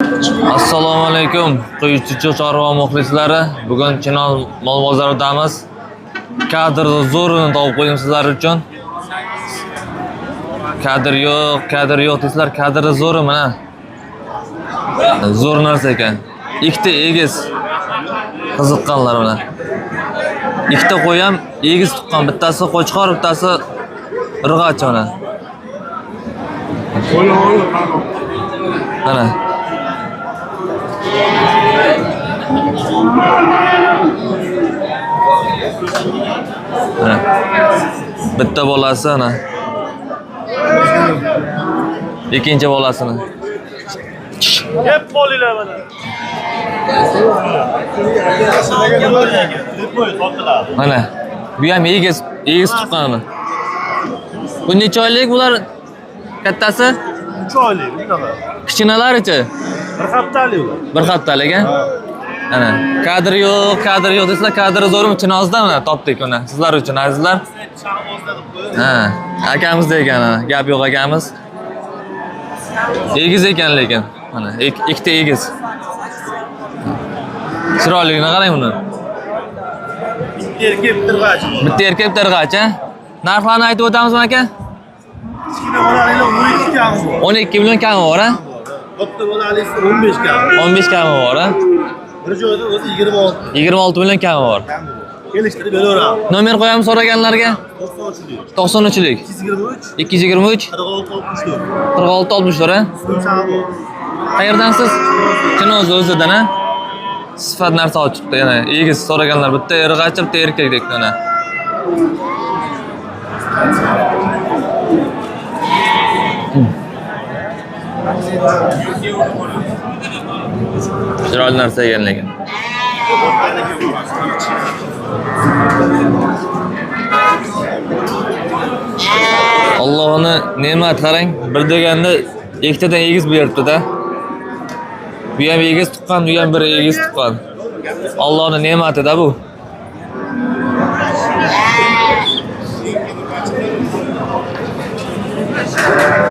Assalomu alaykum, Quyuchichi chorva muxlislari. Bugun Chinoz mol bozoridamiz. Kadr zo'rini topib qo'ydim sizlar uchun. Kadr yo'q deysizlar, kadr zo'ri mana. Zo'r narsa ekan. Ikkita egiz qiziqqanlar mana. Ikkita qo'y ham egiz tuqqan, bittasi qo'chqor, bittasi irg'ach mana. Mana. Bitta bolasi ana. Ikkinchi bolasini. Hep bolilar mana. Mana. Bu ham egiz tuqqani. Bu necha oylik bular? Kattasi? 3 oylik bunaqa. Kichkinalarichi? Bir haftalik ular. Bir haftalik a? Ana, kadr yo'q desizlar, kadr zo'rmi? Chinozdan mana topdik uni. Sizlar uchun azizlar. Ha, akamiz ekan ana, gap yo'q akamiz. Egiz ekan lekin. Mana ikkita egiz. Chiroyligini qarang uni. Bitta erkak, bitta irg'ach a? Narxlarni aytib o'tamizmi aka? Kichkina bolalar 12 million kami bor a? Katta bolalar 15 kami. 15 kami bor a? Bir joyda o'zi 26. 26 million kami bor. Kelishtirib beraveramiz. Nomer qo'yamiz so'raganlarga. 93lik. 93lik. 223 223 46 64. 46 64 a? Qayerdansiz? Chinoz o'zidan a? Sifat narsa ochibdi yana. Egiz so'raganlar bitta irg'ach, bitta erkak deb mana. Chiroyli narsa ekan lekin. Allohning ne'mat qarang, bir deganda ikkitadan egiz beribdi-da. Bu ham egiz tuqqan, bu ham bir egiz tuqqan. Allohning ne'mati-da bu.